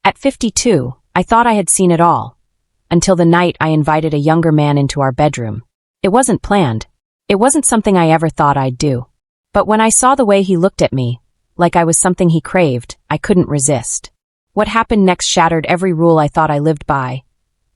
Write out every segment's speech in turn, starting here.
At 52, I thought I had seen it all. Until the night I invited a younger man into our bedroom. It wasn't planned. It wasn't something I ever thought I'd do. But when I saw the way he looked at me, like I was something he craved, I couldn't resist. What happened next shattered every rule I thought I lived by.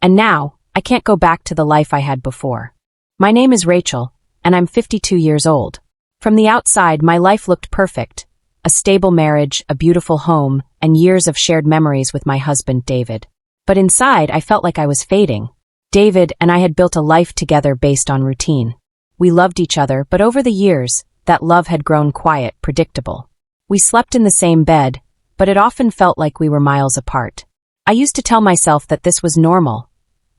And now, I can't go back to the life I had before. My name is Rachel, and I'm 52 years old. From the outside, my life looked perfect. A stable marriage, a beautiful home, and years of shared memories with my husband, David. But inside, I felt like I was fading. David and I had built a life together based on routine. We loved each other, but over the years, that love had grown quiet, predictable. We slept in the same bed, but it often felt like we were miles apart. I used to tell myself that this was normal.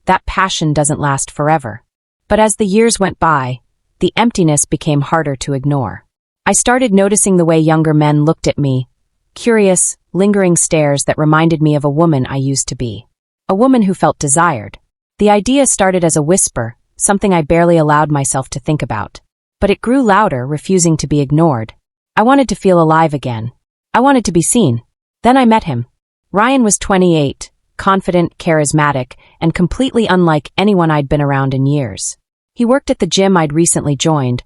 That passion doesn't last forever. But as the years went by, the emptiness became harder to ignore. I started noticing the way younger men looked at me, curious, lingering stares that reminded me of a woman I used to be. A woman who felt desired. The idea started as a whisper, something I barely allowed myself to think about. But it grew louder, refusing to be ignored. I wanted to feel alive again. I wanted to be seen. Then I met him. Ryan was 28, confident, charismatic, and completely unlike anyone I'd been around in years. He worked at the gym I'd recently joined,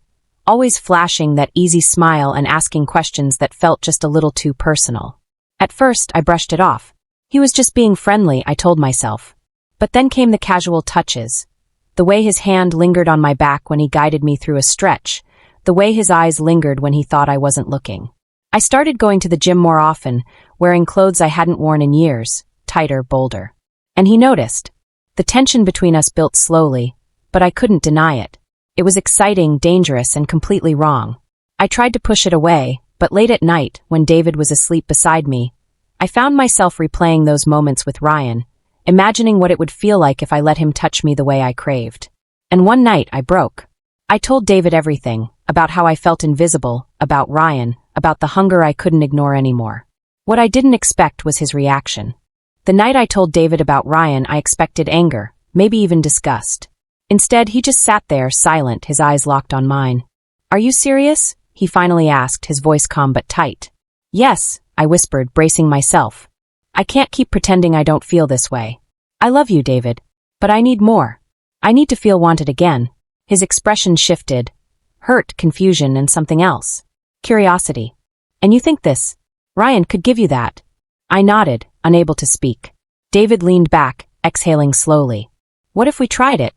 always flashing that easy smile and asking questions that felt just a little too personal. At first, I brushed it off. He was just being friendly, I told myself. But then came the casual touches. The way his hand lingered on my back when he guided me through a stretch. The way his eyes lingered when he thought I wasn't looking. I started going to the gym more often, wearing clothes I hadn't worn in years, tighter, bolder. And he noticed. The tension between us built slowly, but I couldn't deny it. It was exciting, dangerous, and completely wrong. I tried to push it away, but late at night, when David was asleep beside me, I found myself replaying those moments with Ryan, imagining what it would feel like if I let him touch me the way I craved. And one night, I broke. I told David everything, about how I felt invisible, about Ryan, about the hunger I couldn't ignore anymore. What I didn't expect was his reaction. The night I told David about Ryan, I expected anger, maybe even disgust. Instead, he just sat there, silent, his eyes locked on mine. "Are you serious?" he finally asked, his voice calm but tight. "Yes," I whispered, bracing myself. "I can't keep pretending I don't feel this way. I love you, David. But I need more. I need to feel wanted again." His expression shifted. Hurt, confusion, and something else. Curiosity. "And you think this? Ryan could give you that?" I nodded, unable to speak. David leaned back, exhaling slowly. "What if we tried it?"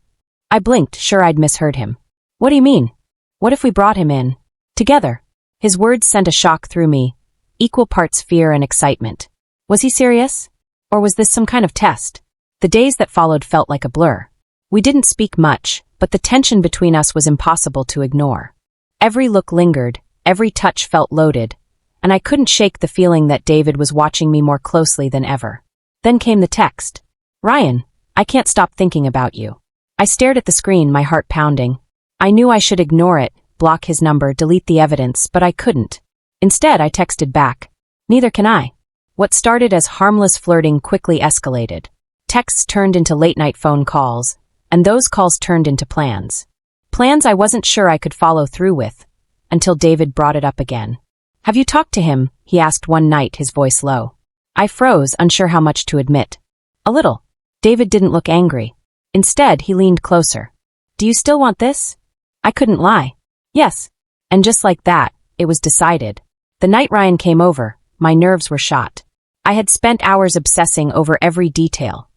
I blinked, sure I'd misheard him. "What do you mean? What if we brought him in? Together?" His words sent a shock through me, equal parts fear and excitement. Was he serious? Or was this some kind of test? The days that followed felt like a blur. We didn't speak much, but the tension between us was impossible to ignore. Every look lingered, every touch felt loaded, and I couldn't shake the feeling that David was watching me more closely than ever. Then came the text. "Ryan, I can't stop thinking about you." I stared at the screen, my heart pounding. I knew I should ignore it, block his number, delete the evidence, but I couldn't. Instead, I texted back. "Neither can I." What started as harmless flirting quickly escalated. Texts turned into late-night phone calls, and those calls turned into plans. Plans I wasn't sure I could follow through with, until David brought it up again. "Have you talked to him?" he asked one night, his voice low. I froze, unsure how much to admit. "A little." David didn't look angry. Instead, he leaned closer. "Do you still want this?" I couldn't lie. "Yes." And just like that, it was decided. The night Ryan came over, my nerves were shot. I had spent hours obsessing over every detail.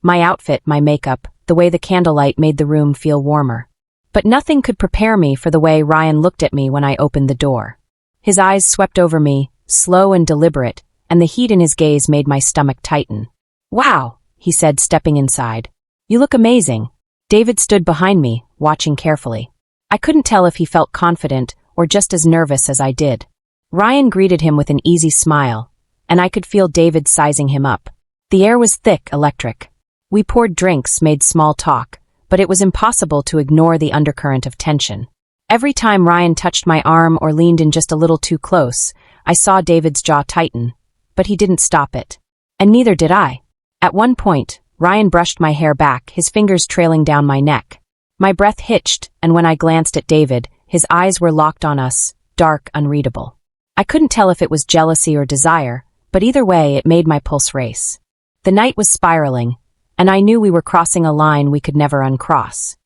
My outfit, my makeup, the way the candlelight made the room feel warmer. But nothing could prepare me for the way Ryan looked at me when I opened the door. His eyes swept over me, slow and deliberate, and the heat in his gaze made my stomach tighten. "Wow," he said, stepping inside. "You look amazing." David stood behind me, watching carefully. I couldn't tell if he felt confident or just as nervous as I did. Ryan greeted him with an easy smile, and I could feel David sizing him up. The air was thick, electric. We poured drinks, made small talk, but it was impossible to ignore the undercurrent of tension. Every time Ryan touched my arm or leaned in just a little too close, I saw David's jaw tighten, but he didn't stop it. And neither did I. At one point, Ryan brushed my hair back, his fingers trailing down my neck. My breath hitched, and when I glanced at David, his eyes were locked on us, dark, unreadable. I couldn't tell if it was jealousy or desire, but either way it made my pulse race. The night was spiraling, and I knew we were crossing a line we could never uncross.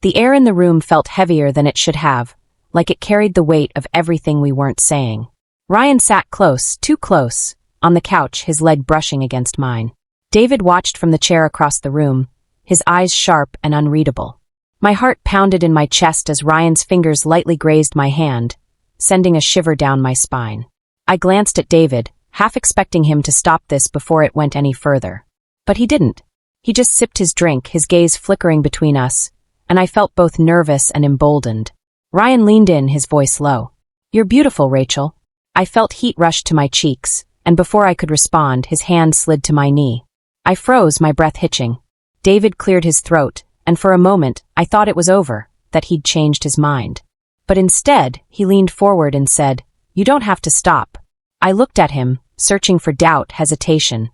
The air in the room felt heavier than it should have, like it carried the weight of everything we weren't saying. Ryan sat close, too close, on the couch, his leg brushing against mine. David watched from the chair across the room, his eyes sharp and unreadable. My heart pounded in my chest as Ryan's fingers lightly grazed my hand, sending a shiver down my spine. I glanced at David, half expecting him to stop this before it went any further. But he didn't. He just sipped his drink, his gaze flickering between us, and I felt both nervous and emboldened. Ryan leaned in, his voice low. "You're beautiful, Rachel." I felt heat rush to my cheeks, and before I could respond, his hand slid to my knee. I froze, my breath hitching. David cleared his throat, and for a moment, I thought it was over, that he'd changed his mind. But instead, he leaned forward and said, "You don't have to stop." I looked at him, searching for doubt, hesitation,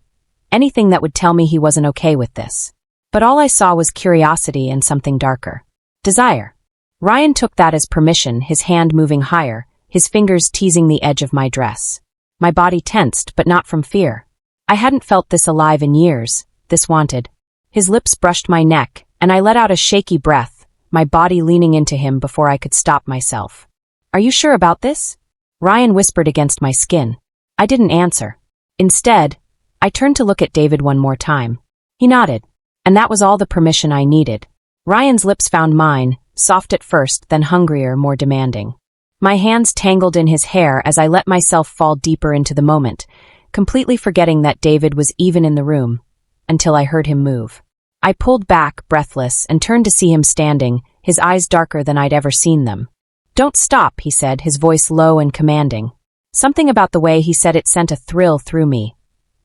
anything that would tell me he wasn't okay with this. But all I saw was curiosity and something darker. Desire. Ryan took that as permission, his hand moving higher, his fingers teasing the edge of my dress. My body tensed, but not from fear. I hadn't felt this alive in years, this wanted. His lips brushed my neck, and I let out a shaky breath, my body leaning into him before I could stop myself. "Are you sure about this?" Ryan whispered against my skin. I didn't answer. Instead, I turned to look at David one more time. He nodded, and that was all the permission I needed. Ryan's lips found mine, soft at first, then hungrier, more demanding. My hands tangled in his hair as I let myself fall deeper into the moment, completely forgetting that David was even in the room, until I heard him move. I pulled back, breathless, and turned to see him standing, his eyes darker than I'd ever seen them. "Don't stop," he said, his voice low and commanding. Something about the way he said it sent a thrill through me,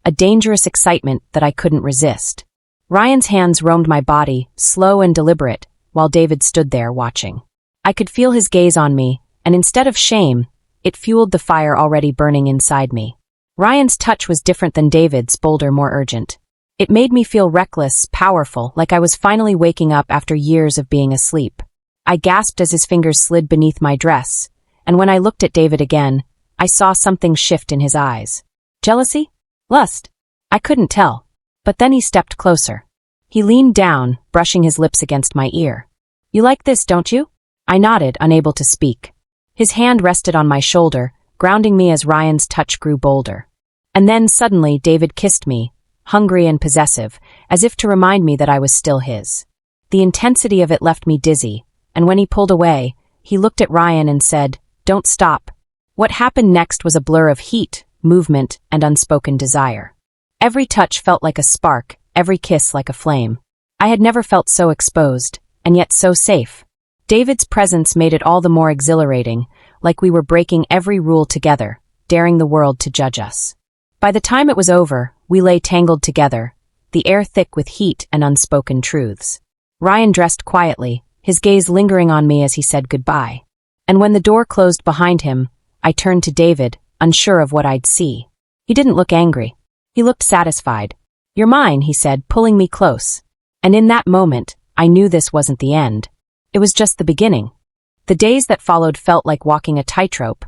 a dangerous excitement that I couldn't resist. Ryan's hands roamed my body, slow and deliberate, while David stood there watching. I could feel his gaze on me, and instead of shame, it fueled the fire already burning inside me. Ryan's touch was different than David's, bolder, more urgent. It made me feel reckless, powerful, like I was finally waking up after years of being asleep. I gasped as his fingers slid beneath my dress, and when I looked at David again, I saw something shift in his eyes. Jealousy? Lust? I couldn't tell. But then he stepped closer. He leaned down, brushing his lips against my ear. "You like this, don't you?" I nodded, unable to speak. His hand rested on my shoulder, grounding me as Ryan's touch grew bolder. And then suddenly David kissed me, hungry and possessive, as if to remind me that I was still his. The intensity of it left me dizzy, and when he pulled away, he looked at Ryan and said, "Don't stop." What happened next was a blur of heat, movement, and unspoken desire. Every touch felt like a spark, every kiss like a flame. I had never felt so exposed, and yet so safe. David's presence made it all the more exhilarating, like we were breaking every rule together, daring the world to judge us. By the time it was over, we lay tangled together, the air thick with heat and unspoken truths. Ryan dressed quietly, his gaze lingering on me as he said goodbye. And when the door closed behind him, I turned to David, unsure of what I'd see. He didn't look angry. He looked satisfied. "You're mine," he said, pulling me close. And in that moment, I knew this wasn't the end. It was just the beginning. The days that followed felt like walking a tightrope,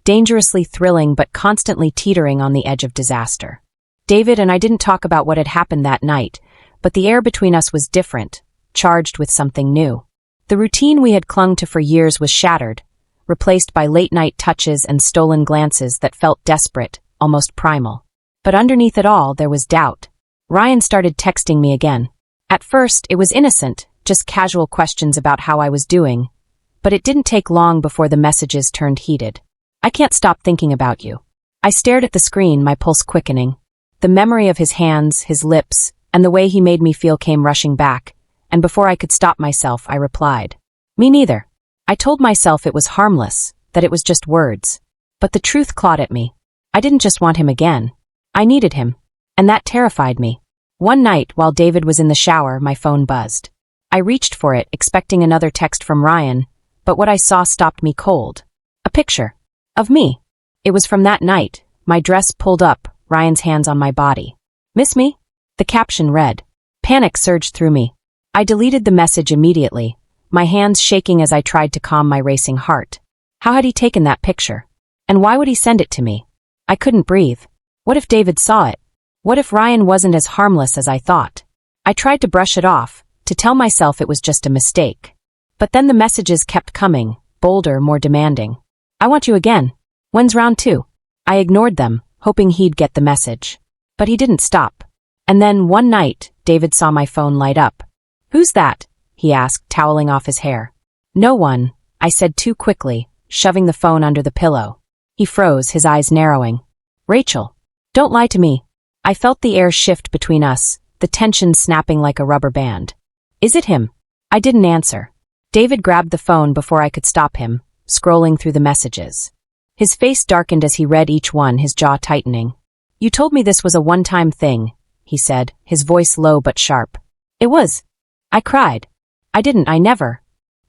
dangerously thrilling but constantly teetering on the edge of disaster. David and I didn't talk about what had happened that night, but the air between us was different, charged with something new. The routine we had clung to for years was shattered, replaced by late-night touches and stolen glances that felt desperate, almost primal. But underneath it all, there was doubt. Ryan started texting me again. At first, it was innocent, just casual questions about how I was doing. But it didn't take long before the messages turned heated. "I can't stop thinking about you." I stared at the screen, my pulse quickening. The memory of his hands, his lips, and the way he made me feel came rushing back, and before I could stop myself, I replied, "Me neither." I told myself it was harmless, that it was just words. But the truth clawed at me. I didn't just want him again. I needed him. And that terrified me. One night, while David was in the shower, my phone buzzed. I reached for it, expecting another text from Ryan, but what I saw stopped me cold. A picture. Of me. It was from that night, my dress pulled up, Ryan's hands on my body. "Miss me?" The caption read. Panic surged through me. I deleted the message immediately, my hands shaking as I tried to calm my racing heart. How had he taken that picture? And why would he send it to me? I couldn't breathe. What if David saw it? What if Ryan wasn't as harmless as I thought? I tried to brush it off, to tell myself it was just a mistake. But then the messages kept coming, bolder, more demanding. I want you again. When's round 2? I ignored them, hoping he'd get the message. But he didn't stop. And then, one night, David saw my phone light up. Who's that? He asked, toweling off his hair. No one, I said too quickly, shoving the phone under the pillow. He froze, his eyes narrowing. Rachel. Don't lie to me. I felt the air shift between us, the tension snapping like a rubber band. Is it him? I didn't answer. David grabbed the phone before I could stop him, scrolling through the messages. His face darkened as he read each one, his jaw tightening. You told me this was a one-time thing, he said, his voice low but sharp. It was. I cried. I never.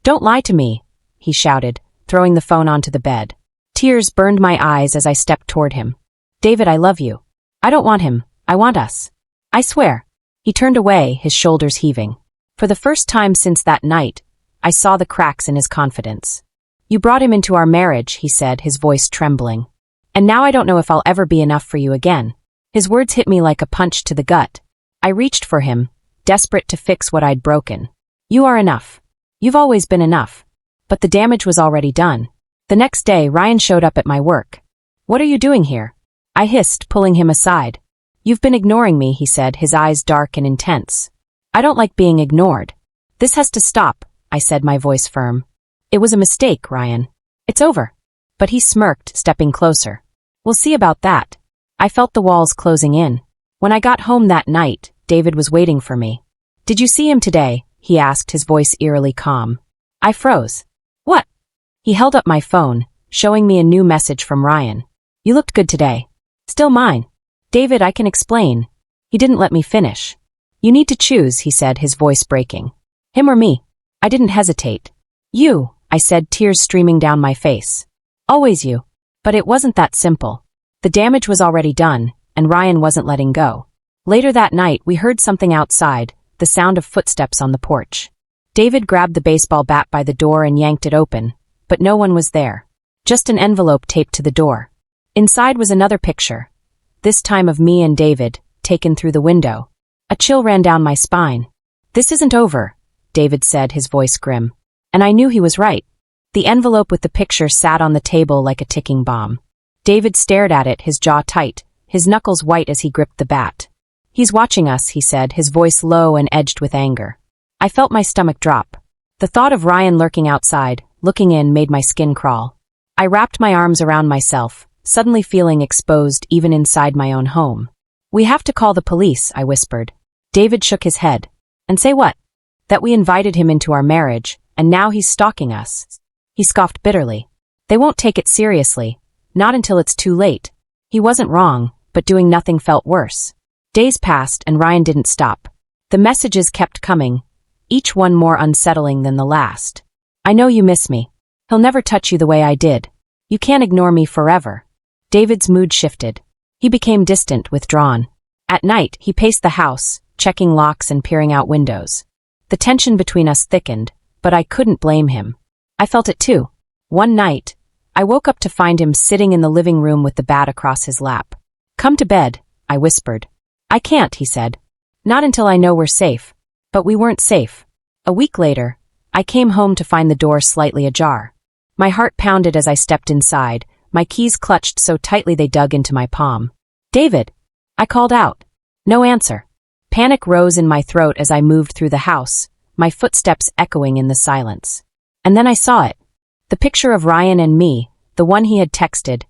Don't lie to me, he shouted, throwing the phone onto the bed. Tears burned my eyes as I stepped toward him. David, I love you. I don't want him. I want us. I swear. He turned away, his shoulders heaving. For the first time since that night, I saw the cracks in his confidence. You brought him into our marriage, he said, his voice trembling. And now I don't know if I'll ever be enough for you again. His words hit me like a punch to the gut. I reached for him, desperate to fix what I'd broken. You are enough. You've always been enough. But the damage was already done. The next day, Ryan showed up at my work. What are you doing here? I hissed, pulling him aside. You've been ignoring me, he said, his eyes dark and intense. I don't like being ignored. This has to stop, I said, my voice firm. It was a mistake, Ryan. It's over. But he smirked, stepping closer. We'll see about that. I felt the walls closing in. When I got home that night, David was waiting for me. Did you see him today? He asked, his voice eerily calm. I froze. What? He held up my phone, showing me a new message from Ryan. You looked good today. Still mine. David, I can explain. He didn't let me finish. You need to choose, he said, his voice breaking. Him or me? I didn't hesitate. You, I said, tears streaming down my face. Always you. But it wasn't that simple. The damage was already done, and Ryan wasn't letting go. Later that night, we heard something outside, the sound of footsteps on the porch. David grabbed the baseball bat by the door and yanked it open, but no one was there. Just an envelope taped to the door. Inside was another picture, this time of me and David, taken through the window. A chill ran down my spine. This isn't over, David said, his voice grim. And I knew he was right. The envelope with the picture sat on the table like a ticking bomb. David stared at it, his jaw tight, his knuckles white as he gripped the bat. He's watching us, he said, his voice low and edged with anger. I felt my stomach drop. The thought of Ryan lurking outside, looking in, made my skin crawl. I wrapped my arms around myself, suddenly feeling exposed even inside my own home. We have to call the police, I whispered. David shook his head. And say what? That we invited him into our marriage, and now he's stalking us. He scoffed bitterly. They won't take it seriously. Not until it's too late. He wasn't wrong, but doing nothing felt worse. Days passed and Ryan didn't stop. The messages kept coming, each one more unsettling than the last. I know you miss me. He'll never touch you the way I did. You can't ignore me forever. David's mood shifted. He became distant, withdrawn. At night, he paced the house, checking locks and peering out windows. The tension between us thickened, but I couldn't blame him. I felt it too. One night, I woke up to find him sitting in the living room with the bat across his lap. Come to bed, I whispered. I can't, he said. Not until I know we're safe. But we weren't safe. A week later, I came home to find the door slightly ajar. My heart pounded as I stepped inside, my keys clutched so tightly they dug into my palm. David! I called out. No answer. Panic rose in my throat as I moved through the house, my footsteps echoing in the silence. And then I saw it. The picture of Ryan and me, the one he had texted,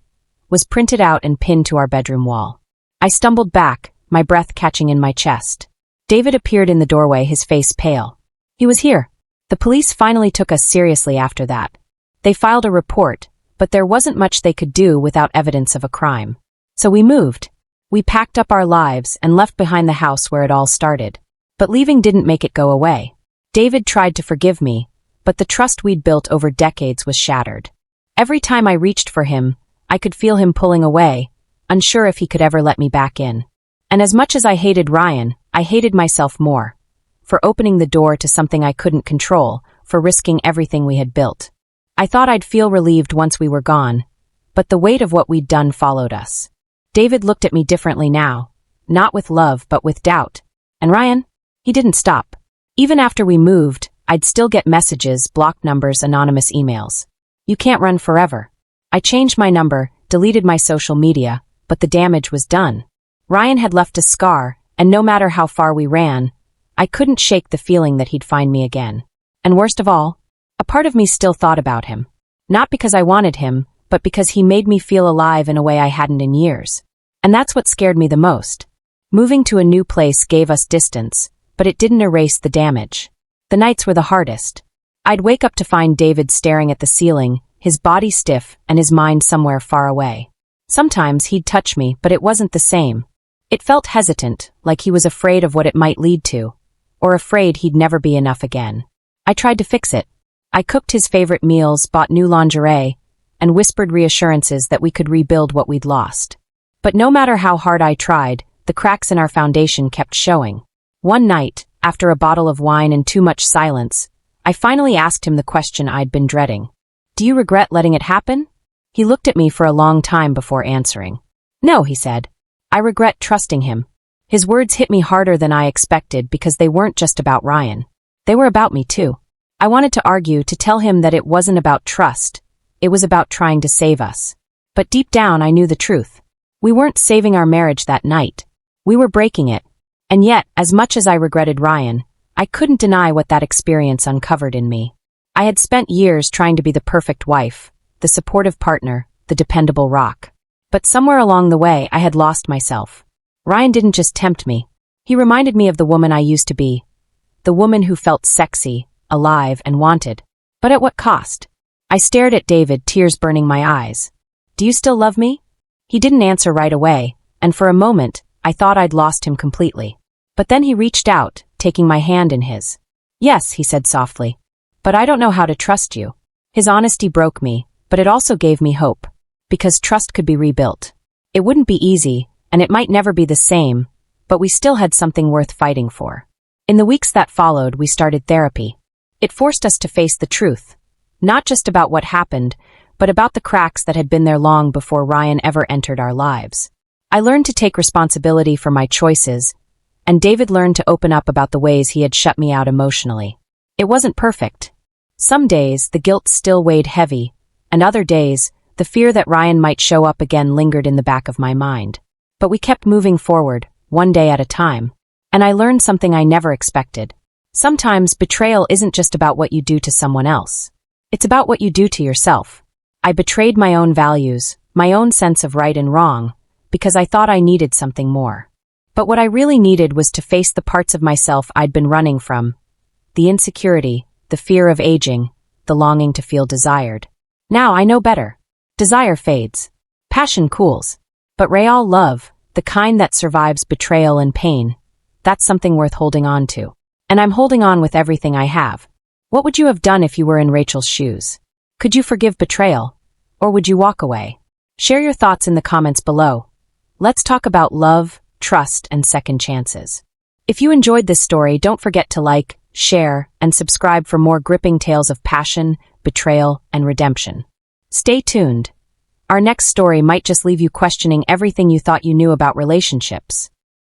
was printed out and pinned to our bedroom wall. I stumbled back, my breath catching in my chest. David appeared in the doorway, his face pale. He was here. The police finally took us seriously after that. They filed a report, but there wasn't much they could do without evidence of a crime. So we moved. We packed up our lives and left behind the house where it all started. But leaving didn't make it go away. David tried to forgive me, but the trust we'd built over decades was shattered. Every time I reached for him, I could feel him pulling away, unsure if he could ever let me back in. And as much as I hated Ryan, I hated myself more. For opening the door to something I couldn't control, for risking everything we had built. I thought I'd feel relieved once we were gone, but the weight of what we'd done followed us. David looked at me differently now, not with love but with doubt. And Ryan? He didn't stop. Even after we moved, I'd still get messages, blocked numbers, anonymous emails. You can't run forever. I changed my number, deleted my social media, but the damage was done. Ryan had left a scar, and no matter how far we ran, I couldn't shake the feeling that he'd find me again. And worst of all, a part of me still thought about him. Not because I wanted him, but because he made me feel alive in a way I hadn't in years. And that's what scared me the most. Moving to a new place gave us distance, but it didn't erase the damage. The nights were the hardest. I'd wake up to find David staring at the ceiling, his body stiff and his mind somewhere far away. Sometimes he'd touch me, but it wasn't the same. It felt hesitant, like he was afraid of what it might lead to, or afraid he'd never be enough again. I tried to fix it. I cooked his favorite meals, bought new lingerie, and whispered reassurances that we could rebuild what we'd lost. But no matter how hard I tried, the cracks in our foundation kept showing. One night, after a bottle of wine and too much silence, I finally asked him the question I'd been dreading. Do you regret letting it happen? He looked at me for a long time before answering. No, he said. I regret trusting him. His words hit me harder than I expected because they weren't just about Ryan. They were about me too. I wanted to argue, to tell him that it wasn't about trust. It was about trying to save us. But deep down I knew the truth. We weren't saving our marriage that night. We were breaking it. And yet, as much as I regretted Ryan, I couldn't deny what that experience uncovered in me. I had spent years trying to be the perfect wife, the supportive partner, the dependable rock. But somewhere along the way, I had lost myself. Ryan didn't just tempt me. He reminded me of the woman I used to be. The woman who felt sexy, alive, and wanted. But at what cost? I stared at David, tears burning my eyes. Do you still love me? He didn't answer right away, and for a moment, I thought I'd lost him completely. But then he reached out, taking my hand in his. Yes, he said softly. But I don't know how to trust you. His honesty broke me, but it also gave me hope. Because trust could be rebuilt. It wouldn't be easy, and it might never be the same, but we still had something worth fighting for. In the weeks that followed, we started therapy. It forced us to face the truth. Not just about what happened, but about the cracks that had been there long before Ryan ever entered our lives. I learned to take responsibility for my choices, and David learned to open up about the ways he had shut me out emotionally. It wasn't perfect. Some days, the guilt still weighed heavy, and other days, the fear that Ryan might show up again lingered in the back of my mind. But we kept moving forward, one day at a time. And I learned something I never expected. Sometimes betrayal isn't just about what you do to someone else. It's about what you do to yourself. I betrayed my own values, my own sense of right and wrong, because I thought I needed something more. But what I really needed was to face the parts of myself I'd been running from. The insecurity, the fear of aging, the longing to feel desired. Now I know better. Desire fades. Passion cools. But real love, the kind that survives betrayal and pain, that's something worth holding on to. And I'm holding on with everything I have. What would you have done if you were in Rachel's shoes? Could you forgive betrayal? Or would you walk away? Share your thoughts in the comments below. Let's talk about love, trust, and second chances. If you enjoyed this story, don't forget to like, share, and subscribe for more gripping tales of passion, betrayal, and redemption. Stay tuned. Our next story might just leave you questioning everything you thought you knew about relationships.